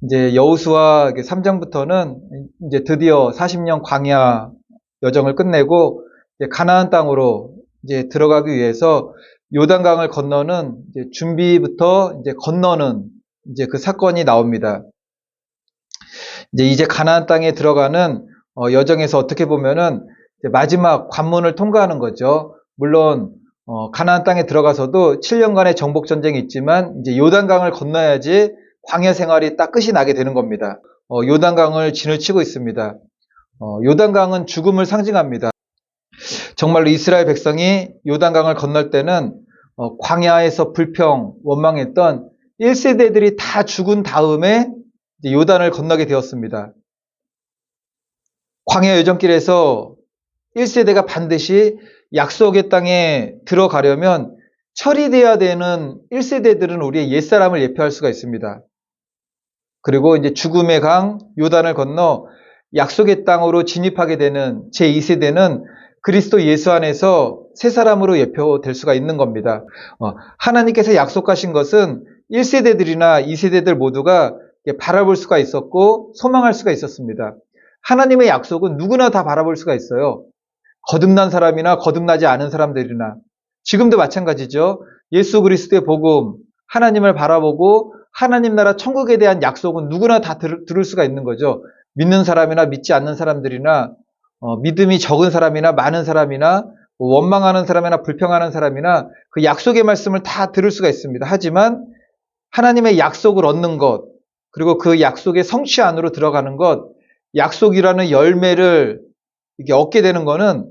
이제 여호수아 3장부터는 이제 드디어 40년 광야 여정을 끝내고 이제 가나안 땅으로 이제 들어가기 위해서 요단강을 건너는 이제 준비부터 이제 건너는 이제 그 사건이 나옵니다. 이제 가나안 땅에 들어가는 여정에서 어떻게 보면은 이제 마지막 관문을 통과하는 거죠. 물론 가나안 땅에 들어가서도 7년간의 정복 전쟁이 있지만 이제 요단강을 건너야지 광야 생활이 딱 끝이 나게 되는 겁니다. 요단강을 진을 치고 있습니다. 요단강은 죽음을 상징합니다. 정말로 이스라엘 백성이 요단강을 건널 때는 광야에서 불평, 원망했던 1세대들이 다 죽은 다음에 요단을 건너게 되었습니다. 광야 여정길에서 1세대가 반드시 약속의 땅에 들어가려면 처리돼야 되는 1세대들은 우리의 옛사람을 예표할 수가 있습니다. 그리고 이제 죽음의 강 요단을 건너 약속의 땅으로 진입하게 되는 제2세대는 그리스도 예수 안에서 새 사람으로 예표될 수가 있는 겁니다. 하나님께서 약속하신 것은 1세대들이나 2세대들 모두가 바라볼 수가 있었고 소망할 수가 있었습니다. 하나님의 약속은 누구나 다 바라볼 수가 있어요. 거듭난 사람이나 거듭나지 않은 사람들이나 지금도 마찬가지죠. 예수 그리스도의 복음, 하나님을 바라보고 하나님 나라 천국에 대한 약속은 누구나 다 들을 수가 있는 거죠. 믿는 사람이나 믿지 않는 사람들이나 믿음이 적은 사람이나 많은 사람이나 원망하는 사람이나 불평하는 사람이나 그 약속의 말씀을 다 들을 수가 있습니다. 하지만 하나님의 약속을 얻는 것, 그리고 그 약속의 성취 안으로 들어가는 것, 약속이라는 열매를 이렇게 얻게 되는 거는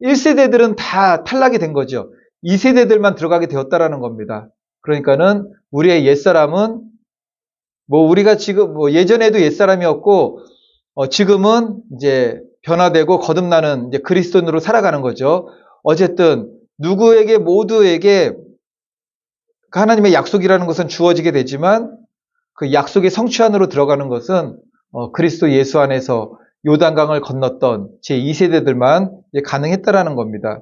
1세대들은 다 탈락이 된 거죠. 2세대들만 들어가게 되었다라는 겁니다. 그러니까는 우리의 옛사람은 우리가 지금 예전에도 옛사람이었고 지금은 이제 변화되고 거듭나는 이제 그리스도인으로 살아가는 거죠. 어쨌든 누구에게 모두에게 하나님의 약속이라는 것은 주어지게 되지만 그 약속의 성취 안으로 들어가는 것은 그리스도 예수 안에서 요단강을 건넜던 제2세대들만 가능했다라는 겁니다.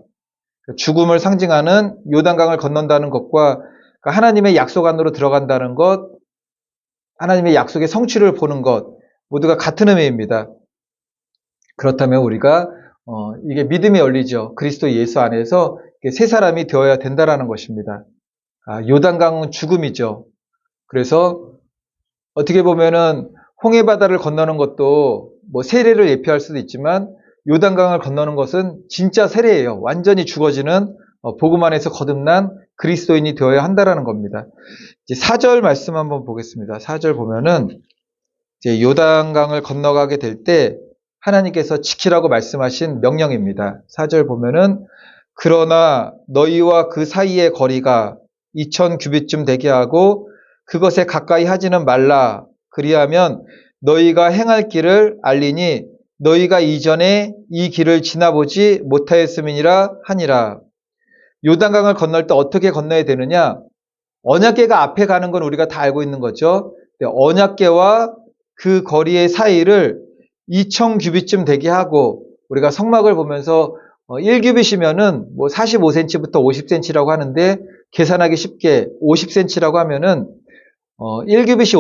죽음을 상징하는 요단강을 건넌다는 것과 하나님의 약속 안으로 들어간다는 것, 하나님의 약속의 성취를 보는 것 모두가 같은 의미입니다. 그렇다면 우리가 이게 믿음이 열리죠. 그리스도 예수 안에서 새 사람이 되어야 된다라는 것입니다. 요단강은 죽음이죠. 그래서 어떻게 보면은 홍해바다를 건너는 것도 세례를 예표할 수도 있지만 요단강을 건너는 것은 진짜 세례예요. 완전히 죽어지는 복음 안에서 거듭난 그리스도인이 되어야 한다라는 겁니다. 이제 4절 말씀 한번 보겠습니다. 4절 보면은 이제 요단강을 건너가게 될 때 하나님께서 지키라고 말씀하신 명령입니다. 4절 보면은 그러나 너희와 그 사이의 거리가 2000규빗쯤 되게 하고 그것에 가까이 하지는 말라. 그리하면 너희가 행할 길을 알리니 너희가 이전에 이 길을 지나보지 못하였음이니라 하니라. 요단강을 건널 때 어떻게 건너야 되느냐? 언약궤가 앞에 가는 건 우리가 다 알고 있는 거죠. 언약궤와 그 거리의 사이를 2000규빗쯤 되게 하고 우리가 성막을 보면서 1규빗이면은 45cm부터 50cm라고 하는데 계산하기 쉽게 50cm라고 하면은 1규빗이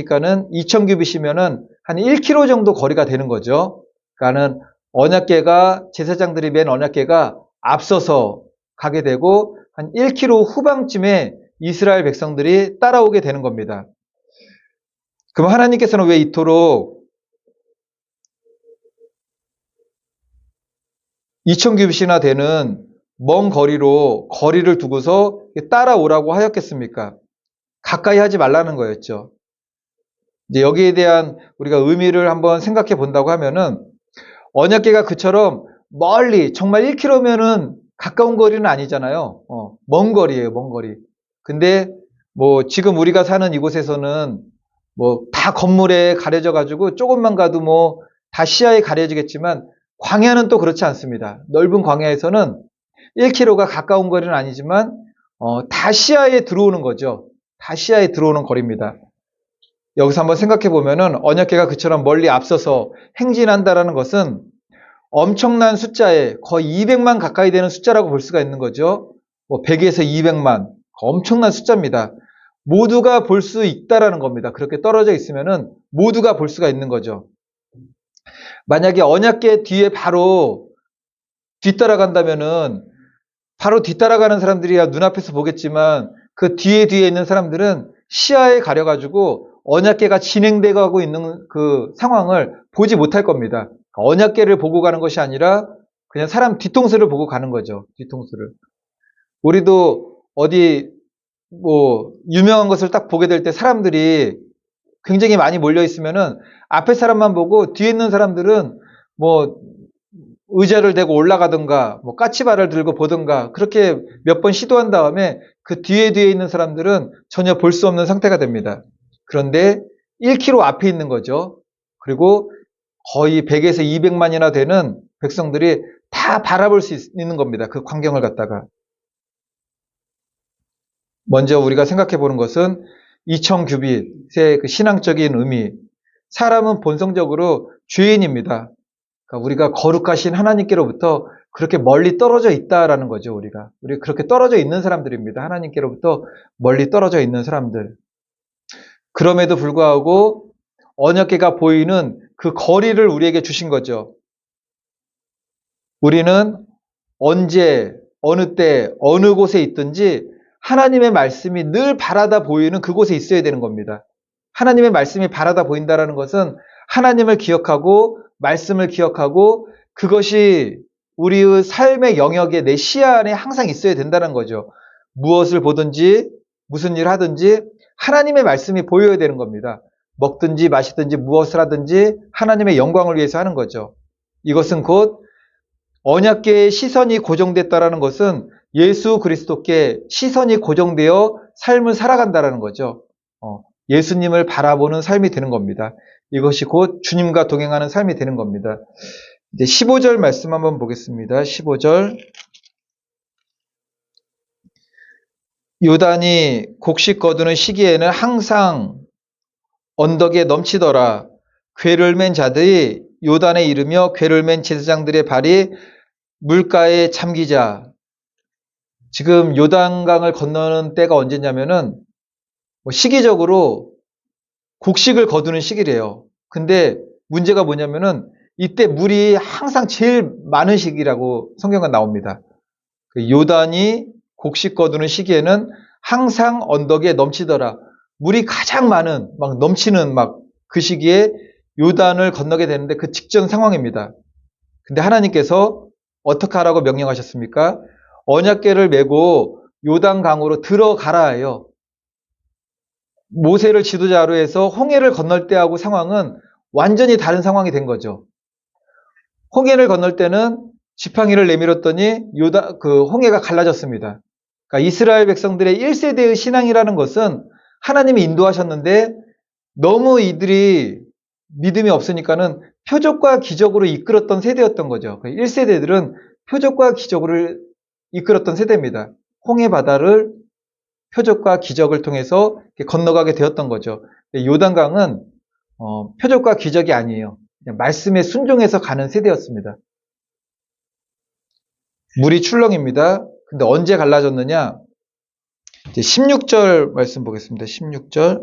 50cm니까는 2000규빗이면은 한 1km 정도 거리가 되는 거죠. 그러니까는 언약궤가 제사장들이 맨 언약궤가 앞서서 가게 되고 한 1km 후방쯤에 이스라엘 백성들이 따라오게 되는 겁니다. 그럼 하나님께서는 왜 이토록 2000규빗이나 되는 먼 거리를 두고서 따라오라고 하였겠습니까? 가까이 하지 말라는 거였죠. 이제 여기에 대한 우리가 의미를 한번 생각해 본다고 하면은 언약궤가 그처럼 멀리 정말 1km면은 가까운 거리는 아니잖아요. 먼 거리예요, 먼 거리. 근데 지금 우리가 사는 이곳에서는 다 건물에 가려져 가지고 조금만 가도 다 시야에 가려지겠지만 광야는 또 그렇지 않습니다. 넓은 광야에서는 1km가 가까운 거리는 아니지만 다 시야에 들어오는 거죠. 다 시야에 들어오는 거리입니다. 여기서 한번 생각해 보면은 언약궤가 그처럼 멀리 앞서서 행진한다라는 것은 엄청난 숫자에 거의 200만 가까이 되는 숫자라고 볼 수가 있는 거죠. 100에서 200만 엄청난 숫자입니다. 모두가 볼 수 있다라는 겁니다. 그렇게 떨어져 있으면은 모두가 볼 수가 있는 거죠. 만약에 언약궤 뒤에 바로 뒤따라간다면은 바로 뒤따라가는 사람들이야 눈앞에서 보겠지만 그 뒤에 있는 사람들은 시야에 가려가지고 언약궤가 진행되고 있는 그 상황을 보지 못할 겁니다. 언약궤를 보고 가는 것이 아니라 그냥 사람 뒤통수를 보고 가는 거죠. 뒤통수를. 우리도 어디 뭐 유명한 것을 딱 보게 될 때 사람들이 굉장히 많이 몰려 있으면은 앞에 사람만 보고 뒤에 있는 사람들은 뭐 의자를 대고 올라가든가 뭐 까치발을 들고 보든가 그렇게 몇 번 시도한 다음에 그 뒤에 있는 사람들은 전혀 볼 수 없는 상태가 됩니다. 그런데 1km 앞에 있는 거죠. 그리고 거의 100에서 200만이나 되는 백성들이 다 바라볼 수 있는 겁니다. 그 광경을 갖다가. 먼저 우리가 생각해 보는 것은 2000규빗의 그 신앙적인 의미. 사람은 본성적으로 죄인입니다. 그러니까 우리가 거룩하신 하나님께로부터 그렇게 멀리 떨어져 있다라는 거죠, 우리가. 우리 그렇게 떨어져 있는 사람들입니다. 하나님께로부터 멀리 떨어져 있는 사람들. 그럼에도 불구하고 언약궤가 보이는 그 거리를 우리에게 주신 거죠. 우리는 언제, 어느 때, 어느 곳에 있든지 하나님의 말씀이 늘 바라다 보이는 그곳에 있어야 되는 겁니다. 하나님의 말씀이 바라다 보인다는 것은 하나님을 기억하고 말씀을 기억하고 그것이 우리의 삶의 영역에 내 시야 안에 항상 있어야 된다는 거죠. 무엇을 보든지 무슨 일을 하든지 하나님의 말씀이 보여야 되는 겁니다. 먹든지 마시든지 무엇을 하든지 하나님의 영광을 위해서 하는 거죠. 이것은 곧 언약궤의 시선이 고정됐다는 것은 예수 그리스도께 시선이 고정되어 삶을 살아간다는 거죠. 예수님을 바라보는 삶이 되는 겁니다. 이것이 곧 주님과 동행하는 삶이 되는 겁니다. 이제 15절 말씀 한번 보겠습니다. 15절. 요단이 곡식 거두는 시기에는 항상 언덕에 넘치더라. 궤를 맨 자들이 요단에 이르며 궤를 맨 제사장들의 발이 물가에 잠기자. 지금 요단강을 건너는 때가 언제냐면은 시기적으로 곡식을 거두는 시기래요. 근데 문제가 뭐냐면은 이때 물이 항상 제일 많은 시기라고 성경에 나옵니다. 요단이 곡식 거두는 시기에는 항상 언덕에 넘치더라. 물이 가장 많은 막 넘치는 막 그 시기에 요단을 건너게 되는데 그 직전 상황입니다. 근데 하나님께서 어떻게 하라고 명령하셨습니까? 언약궤를 메고 요단강으로 들어가라 해요. 모세를 지도자로 해서 홍해를 건널 때하고 상황은 완전히 다른 상황이 된 거죠. 홍해를 건널 때는 지팡이를 내밀었더니 그 홍해가 갈라졌습니다. 그러니까 이스라엘 백성들의 1세대의 신앙이라는 것은 하나님이 인도하셨는데 너무 이들이 믿음이 없으니까는 표적과 기적으로 이끌었던 세대였던 거죠. 1세대들은 표적과 기적으로 이끌었던 세대입니다. 홍해 바다를 표적과 기적을 통해서 건너가게 되었던 거죠. 요단강은 표적과 기적이 아니에요. 그냥 말씀에 순종해서 가는 세대였습니다. 물이 출렁입니다. 근데 언제 갈라졌느냐? 이제 16절 말씀 보겠습니다. 16절.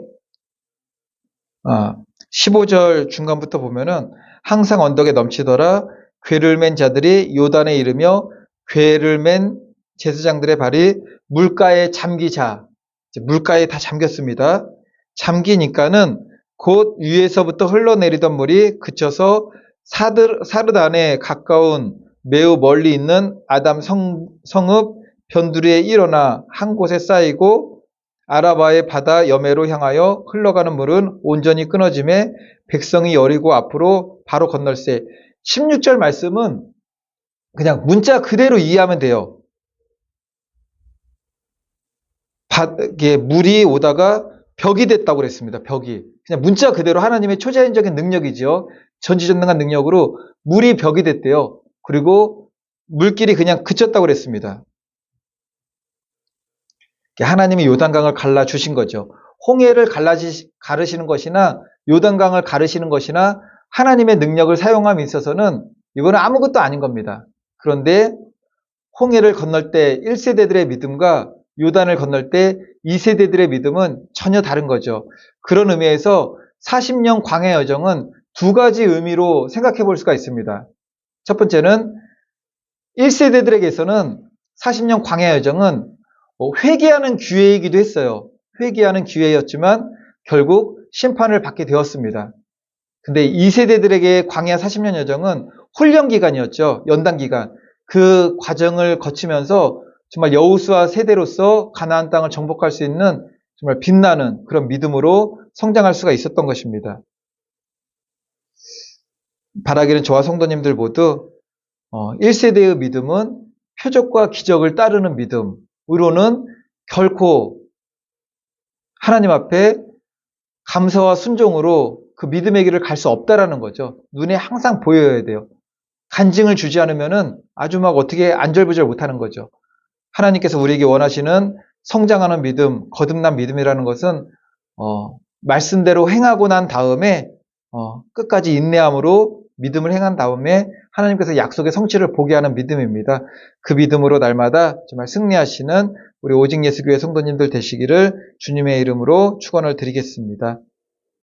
15절 중간부터 보면은 항상 언덕에 넘치더라. 궤를 맨 자들이 요단에 이르며 궤를 맨 제사장들의 발이 물가에 잠기자. 물가에 다 잠겼습니다. 잠기니까는 곧 위에서부터 흘러내리던 물이 그쳐서 사르단에 가까운 매우 멀리 있는 아담 성읍 변두리에 일어나 한 곳에 쌓이고 아라바의 바다 여매로 향하여 흘러가는 물은 온전히 끊어짐에 백성이 여리고 앞으로 바로 건널세. 16절 말씀은 그냥 문자 그대로 이해하면 돼요. 물이 오다가 벽이 됐다고 그랬습니다. 벽이. 그냥 문자 그대로 하나님의 초자연적인 능력이죠. 전지전능한 능력으로 물이 벽이 됐대요. 그리고 물길이 그냥 그쳤다고 그랬습니다. 하나님이 요단강을 갈라주신 거죠. 홍해를 가르시는 것이나 요단강을 가르시는 것이나 하나님의 능력을 사용함에 있어서는 이거는 아무것도 아닌 겁니다. 그런데 홍해를 건널 때 1세대들의 믿음과 요단을 건널 때 2세대들의 믿음은 전혀 다른 거죠. 그런 의미에서 40년 광야 여정은 두 가지 의미로 생각해 볼 수가 있습니다. 첫 번째는 1세대들에게서는 40년 광야 여정은 회개하는 기회이기도 했어요. 회개하는 기회였지만 결국 심판을 받게 되었습니다. 근데 2세대들에게 광야 40년 여정은 훈련 기간이었죠. 연단 기간. 그 과정을 거치면서 정말 여호수아 세대로서 가나안 땅을 정복할 수 있는 정말 빛나는 그런 믿음으로 성장할 수가 있었던 것입니다. 바라기는 저와 성도님들 모두 1세대의 믿음은 표적과 기적을 따르는 믿음으로는 결코 하나님 앞에 감사와 순종으로 그 믿음의 길을 갈 수 없다라는 거죠. 눈에 항상 보여야 돼요. 간증을 주지 않으면은 아주 막 어떻게 안절부절 못하는 거죠. 하나님께서 우리에게 원하시는 성장하는 믿음, 거듭난 믿음이라는 것은 말씀대로 행하고 난 다음에 끝까지 인내함으로 믿음을 행한 다음에 하나님께서 약속의 성취를 보게 하는 믿음입니다. 그 믿음으로 날마다 정말 승리하시는 우리 오직 예수교회 성도님들 되시기를 주님의 이름으로 축원을 드리겠습니다.